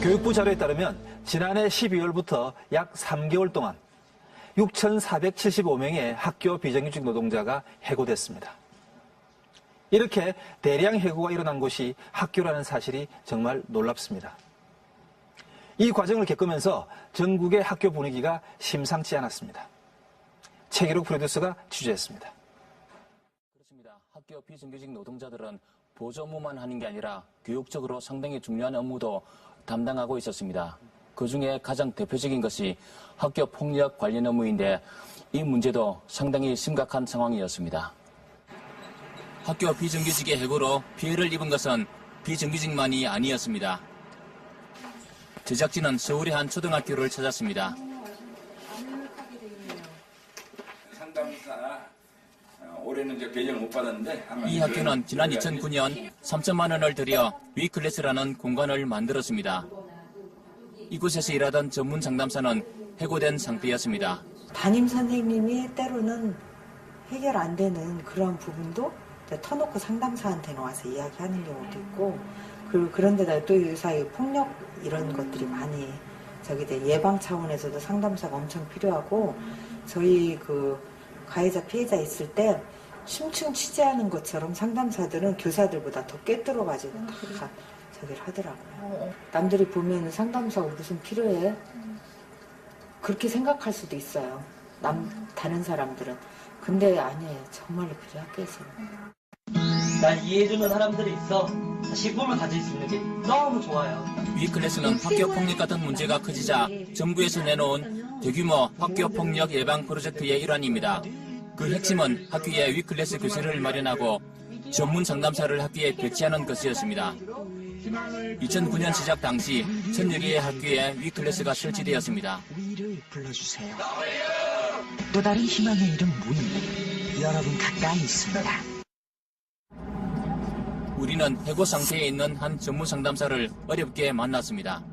교육부 자료에 따르면 지난해 12월부터 약 3개월 동안 6,475명의 학교 비정규직 노동자가 해고됐습니다. 이렇게 대량 해고가 일어난 곳이 학교라는 사실이 정말 놀랍습니다. 이 과정을 겪으면서 전국의 학교 분위기가 심상치 않았습니다. 최기록 프로듀서가 취재했습니다. 그렇습니다. 학교 비정규직 노동자들은 보조 업무만 하는 게 아니라 교육적으로 상당히 중요한 업무도 담당하고 있었습니다. 그중에 가장 대표적인 것이 학교 폭력 관련 업무인데 이 문제도 상당히 심각한 상황이었습니다. 학교 비정규직의 해고로 피해를 입은 것은 비정규직만이 아니었습니다. 제작진은 서울의 한 초등학교를 찾았습니다. 상담사 올해는 배정을 못 받았는데 이 학교는 지난 2009년 3천만 원을 들여 위클래스라는 공간을 만들었습니다. 이곳에서 일하던 전문 상담사는 해고된 상태였습니다. 담임 선생님이 때로는 해결 안 되는 그런 부분도 터놓고 상담사한테는 와서 이야기하는 경우도 있고, 그리고 그런데다 또 요사이 폭력 이런 것들이 많이 예방 차원에서도 상담사가 엄청 필요하고, 저희 가해자 피해자 있을 때 심층 취재하는 것처럼 상담사들은 교사들보다 더 꿰뚫어가지고 다 하더라고요. 남들이 보면 상담사가 무슨 필요해? 그렇게 생각할 수도 있어요. 다른 사람들은. 근데 아니에요. 정말로 필요해, 학교에서는. 날 이해해주는 사람들이 있어. 다시 꿈을 가질 수 있는 게 너무 좋아요. 위클래스는 학교 폭력 같은 문제가 커지자 정부에서 내놓은 대규모 학교 폭력 예방 프로젝트의 일환입니다. 그 핵심은 학교에 위클래스 교실을 마련하고 전문 상담사를 학교에 배치하는 것이었습니다. 2009년 시작 당시 1000여 개의 학교에 위클래스가 설치되었습니다. 우리를 불러주세요. 또 다른 희망의 이름 우리. 여러분 가까이 있습니다. 우리는 해고 상태에 있는 한 전문 상담사를 어렵게 만났습니다.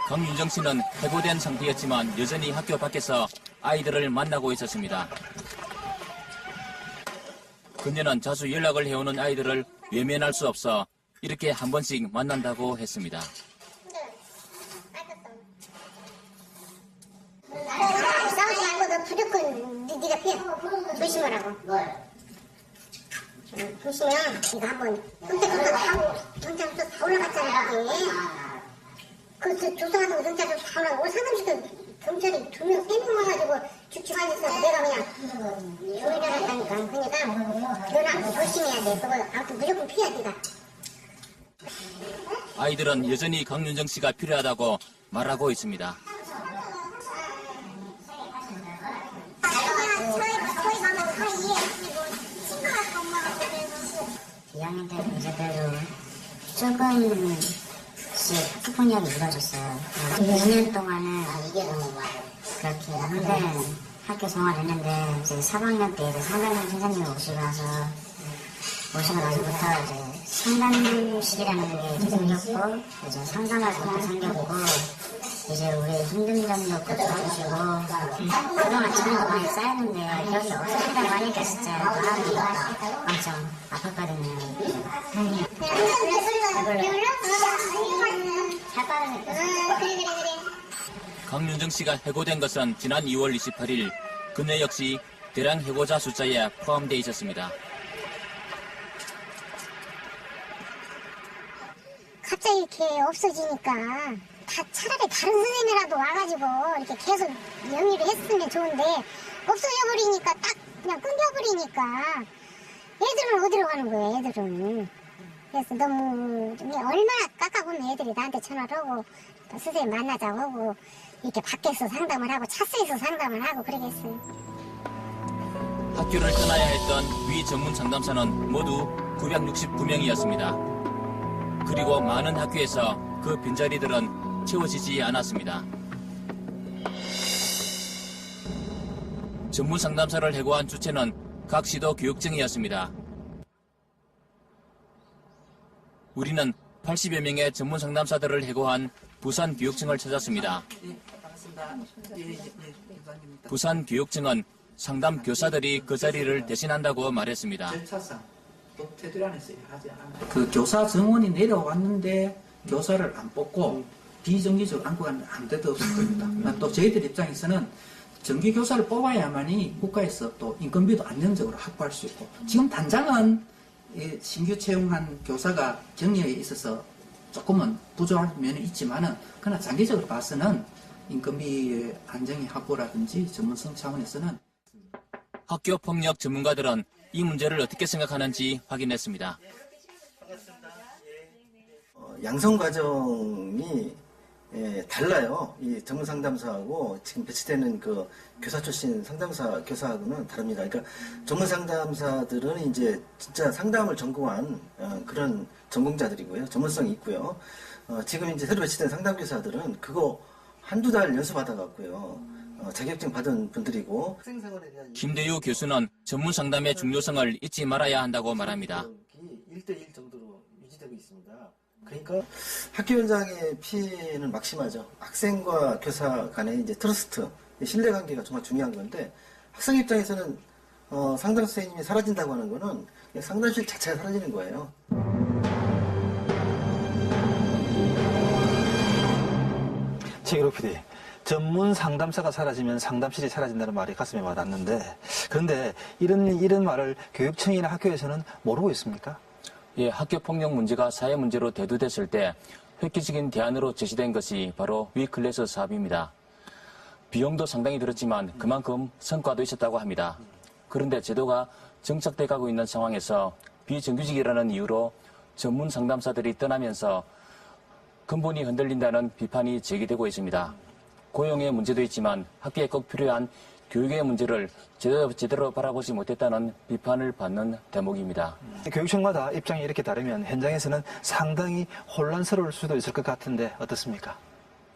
강윤정 씨는 해고된 상태였지만 여전히 학교 밖에서 아이들을 만나고 있었습니다. 그녀는 자주 연락을 해오는 아이들을 외면할 수 없어 이렇게 한 번씩 만난다고 했습니다. 싸우지 말고 너 무조건 네가 피해. 조심하라고. 조심해. 네가 한번 끔찍끔찍 하고 경찰서 다 올라갔잖아 거기. 그 조사하는 경찰서 다 올라가고 오늘 상담실도 경찰이 2명, 3명 와가지고 죽죽하면서 내가 그냥 조리를 했다니까. 그러니까 너는 조심해야 돼. 그거 아무튼 무조건 피해야 네가. 아이들은 여전히 강윤정 씨가 필요하다고 말하고 있습니다. 2학년 때 문제대로 조금씩 학교폭력이 이루어졌어요. 2년 동안은 그렇게 한데 학교 생활했는데 이제 3학년 때 상담원 선생님이 오시고 나서부터 이제 상담실이라는 게 생겼고 이제 상담할 것도 생겼고 이제 우리 힘든 점도 고쳐주시고 그동안 지난 많이 쌓였는데 여기 없어진다고 하니까 진짜 마음이 엄청 아팠거든요. 강윤정 씨가 해고된 것은 지난 2월 28일 그녀 역시 대량 해고자 숫자에 포함되어 있었습니다. 갑자기 이렇게 없어지니까 차라리 다른 선생님이라도 와가지고 이렇게 계속 영위를 했으면 좋은데 없어져버리니까 딱 그냥 끊겨버리니까 애들은 어디로 가는 거예요, 애들은. 그래서 너무 얼마나 깎아보면 애들이 나한테 전화를 하고 또 선생님 만나자고 하고 이렇게 밖에서 상담을 하고 차스에서 상담을 하고 그러겠어요. 학교를 떠나야 했던 위 전문 상담사는 모두 969명이었습니다. 그리고 많은 학교에서 그 빈자리들은 채워지지 않았습니다. 전문 상담사를 해고한 주체는 각 시도 교육청이었습니다. 우리는 80여 명의 전문 상담사들을 해고한 부산교육청을 찾았습니다. 부산교육청은 상담 교사들이 그 자리를 대신한다고 말했습니다. 절차상 또 테두리 안에서 하지 않아요. 그 교사 정원이 내려왔는데 교사를 안 뽑고 비정규직으로 안고 가는 아무 데도 없을 겁니다. 또 저희들 입장에서는 정규 교사를 뽑아야만이 국가에서 또 인건비도 안정적으로 확보할 수 있고, 지금 단장은 신규 채용한 교사가 정리에 있어서 조금은 부족한 면이 있지만은, 그러나 장기적으로 봐서는 인건비의 안정의 확보라든지 전문성 차원에서는. 학교폭력 전문가들은 이 문제를 어떻게 생각하는지 확인했습니다. 양성 과정이 달라요. 이 전문 상담사하고 지금 배치되는 그 교사 출신 상담사 교사하고는 다릅니다. 그러니까 전문 상담사들은 이제 진짜 상담을 전공한 그런 전공자들이고요. 전문성이 있고요. 지금 이제 새로 배치된 상담 교사들은 그거 한두 달 연수받아갖고요. 자격증 받은 분들이고. 김대유 교수는 전문 상담의 중요성을 잊지 말아야 한다고 말합니다. 1대1 정도로 유지되고 있습니다. 그러니까 학교 현장의 피해는 막심하죠. 학생과 교사 간의 이제 트러스트, 신뢰관계가 정말 중요한 건데, 학생 입장에서는 상담 선생님이 사라진다고 하는 거는 그냥 상담실 자체가 사라지는 거예요. 최기록 PD, 전문 상담사가 사라지면 상담실이 사라진다는 말이 가슴에 와닿는데, 그런데 이런 말을 교육청이나 학교에서는 모르고 있습니까? 예, 학교 폭력 문제가 사회 문제로 대두됐을 때 획기적인 대안으로 제시된 것이 바로 위클래스 사업입니다. 비용도 상당히 들었지만 그만큼 성과도 있었다고 합니다. 그런데 제도가 정착돼 가고 있는 상황에서 비정규직이라는 이유로 전문 상담사들이 떠나면서 근본이 흔들린다는 비판이 제기되고 있습니다. 고용의 문제도 있지만 학교에 꼭 필요한 교육의 문제를 제대로 바라보지 못했다는 비판을 받는 대목입니다. 교육청마다 입장이 이렇게 다르면 현장에서는 상당히 혼란스러울 수도 있을 것 같은데 어떻습니까?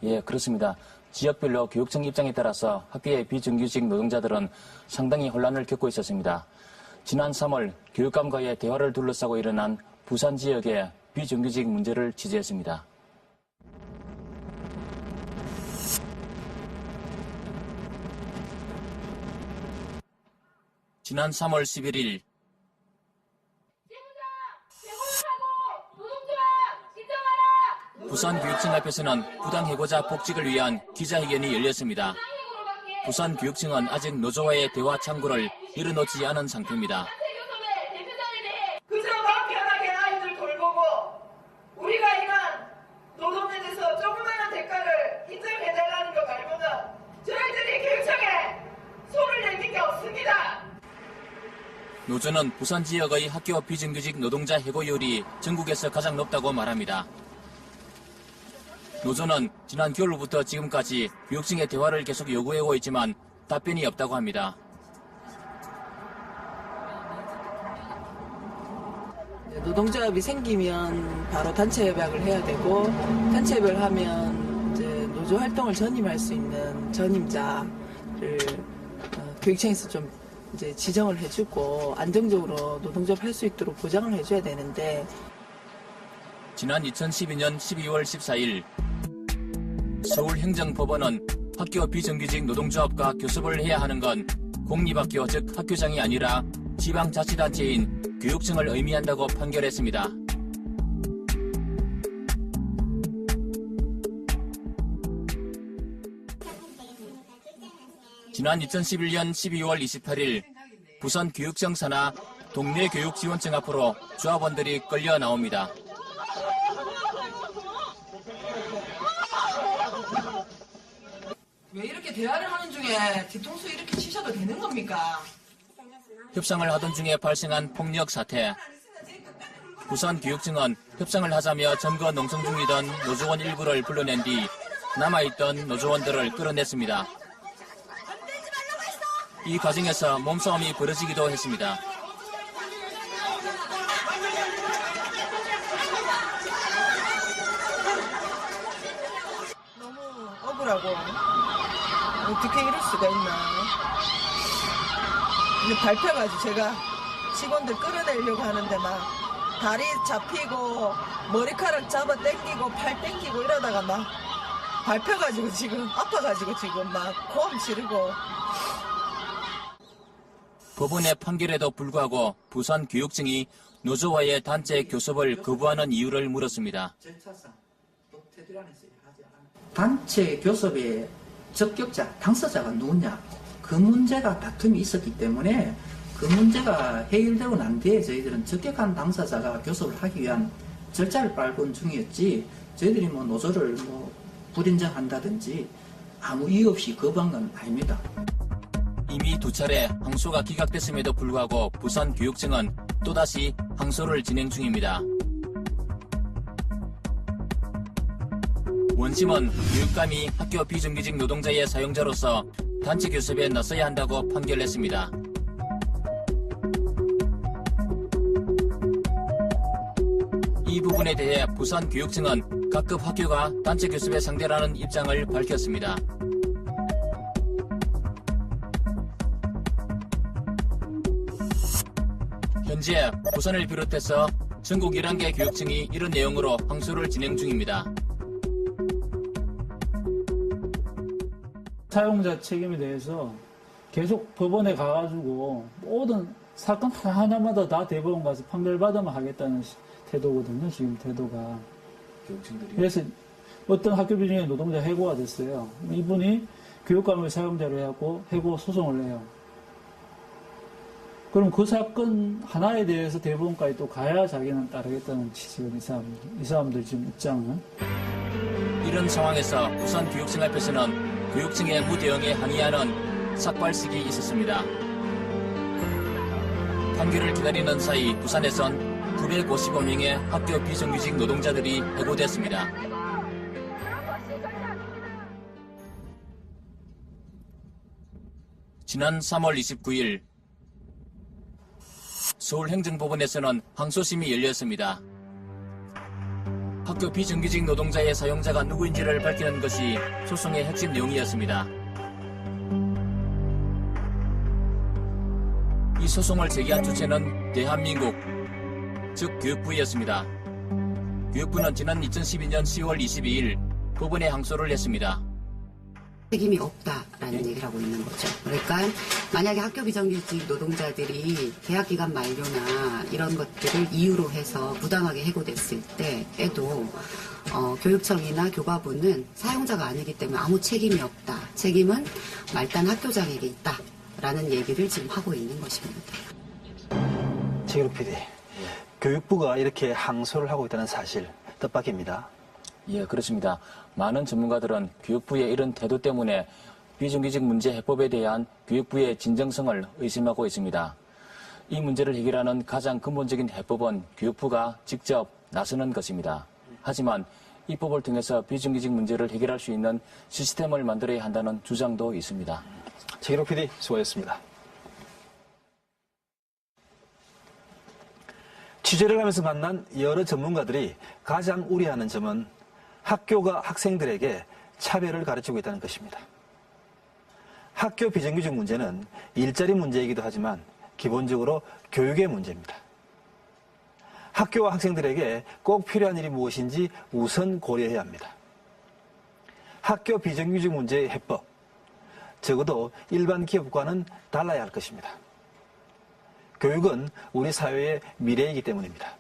예, 그렇습니다. 지역별로 교육청 입장에 따라서 학교의 비정규직 노동자들은 상당히 혼란을 겪고 있었습니다. 지난 3월 교육감과의 대화를 둘러싸고 일어난 부산 지역의 비정규직 문제를 취재했습니다. 지난 3월 11일 부산교육청 앞에서는 부당해고자 복직을 위한 기자회견이 열렸습니다. 부산교육청은 아직 노조와의 대화 창구를 열어놓지 않은 상태입니다. 그저 마음 편하게 아이들 돌보고 우리가 일한 노동에 대해서 조그마한 대가를 인정해달라는 것 말고는 저희들이 교육청에 손을 내민 게 없습니다. 노조는 부산 지역의 학교 비정규직 노동자 해고율이 전국에서 가장 높다고 말합니다. 노조는 지난 겨울부터 지금까지 교육청의 대화를 계속 요구해오고 있지만 답변이 없다고 합니다. 노동조합이 생기면 바로 단체 협약을 해야 되고, 단체 협약을 하면 이제 노조 활동을 전임할 수 있는 전임자를 교육청에서 좀 이제 지정을 해주고 안정적으로 노동조합 할 수 있도록 보장을 해줘야 되는데, 지난 2012년 12월 14일 서울행정법원은 학교 비정규직 노동조합과 교섭을 해야 하는 건 공립학교 즉 학교장이 아니라 지방자치단체인 교육청을 의미한다고 판결했습니다. 지난 2011년 12월 28일 부산교육청 산하 동네교육지원청 앞으로 조합원들이 끌려 나옵니다. 왜 이렇게 대화를 하는 중에 뒤통수 이렇게 치셔도 되는 겁니까? 협상을 하던 중에 발생한 폭력 사태. 부산교육청은 협상을 하자며 점거 농성 중이던 노조원 일부를 불러낸 뒤 남아있던 노조원들을 끌어냈습니다. 이 과정에서 몸싸움이 벌어지기도 했습니다. 너무 억울하고 어떻게 이럴 수가 있나. 근데 밟혀가지고 제가 직원들 끌어내려고 하는데 막 다리 잡히고 머리카락 잡아 당기고 팔 당기고 이러다가 막 밟혀가지고 지금 아파가지고 지금 막 고함 지르고. 법원의 판결에도 불구하고 부산교육청이 노조와의 단체 교섭을 거부하는 이유를 물었습니다. 절차상 또 테두리 안에서 하지 않아. 단체 교섭의 적격자, 당사자가 누구냐? 그 문제가 다툼이 있었기 때문에 그 문제가 해결되고 난 뒤에 저희들은 적격한 당사자가 교섭을 하기 위한 절차를 밟은 중이었지, 저희들이 뭐 노조를 뭐 불인정한다든지 아무 이유 없이 거부한 건 아닙니다. 이미 2차례 항소가 기각됐음에도 불구하고 부산교육청은 또다시 항소를 진행 중입니다. 원심은 교육감이 학교 비정규직 노동자의 사용자로서 단체 교섭에 나서야 한다고 판결했습니다. 이 부분에 대해 부산교육청은 각급 학교가 단체 교섭에 상대라는 입장을 밝혔습니다. 현재 부산을 비롯해서 전국 11개 교육청이 이런 내용으로 항소를 진행 중입니다. 사용자 책임에 대해서 계속 법원에 가가지고 모든 사건 하나마다 다 대법원 가서 판결받으면 하겠다는 태도거든요, 지금 태도가. 그래서 어떤 학교 비정규직 노동자 해고가 됐어요. 이분이 교육감을 사용자로 해갖고 해고 소송을 해요. 그럼 그 사건 하나에 대해서 대법원까지 또 가야 자기는 따르겠다는 지금 이 사람들 지금 입장은. 이런 상황에서 부산교육청 앞에서는 교육청의 무대응에 항의하는 삭발식이 있었습니다. 판결을 기다리는 사이 부산에선 955명의 학교 비정규직 노동자들이 해고됐습니다. 지난 3월 29일 서울행정법원에서는 항소심이 열렸습니다. 학교 비정규직 노동자의 사용자가 누구인지를 밝히는 것이 소송의 핵심 내용이었습니다. 이 소송을 제기한 주체는 대한민국, 즉 교육부였습니다. 교육부는 지난 2012년 10월 22일 법원에 항소를 했습니다. 책임이 없다라는 얘기를 하고 있는 거죠. 그러니까 만약에 학교 비정규직 노동자들이 계약기간 만료나 이런 것들을 이유로 해서 부당하게 해고됐을 때에도 교육청이나 교과부는 사용자가 아니기 때문에 아무 책임이 없다. 책임은 말단 학교장에게 있다라는 얘기를 지금 하고 있는 것입니다. 최기록 PD, 교육부가 이렇게 항소를 하고 있다는 사실 뜻밖입니다. 예, 그렇습니다. 많은 전문가들은 교육부의 이런 태도 때문에 비정규직 문제 해법에 대한 교육부의 진정성을 의심하고 있습니다. 이 문제를 해결하는 가장 근본적인 해법은 교육부가 직접 나서는 것입니다. 하지만 이 법을 통해서 비정규직 문제를 해결할 수 있는 시스템을 만들어야 한다는 주장도 있습니다. 최기록 PD 수고하셨습니다. 취재를 하면서 만난 여러 전문가들이 가장 우려하는 점은 학교가 학생들에게 차별을 가르치고 있다는 것입니다. 학교 비정규직 문제는 일자리 문제이기도 하지만 기본적으로 교육의 문제입니다. 학교와 학생들에게 꼭 필요한 일이 무엇인지 우선 고려해야 합니다. 학교 비정규직 문제의 해법, 적어도 일반 기업과는 달라야 할 것입니다. 교육은 우리 사회의 미래이기 때문입니다.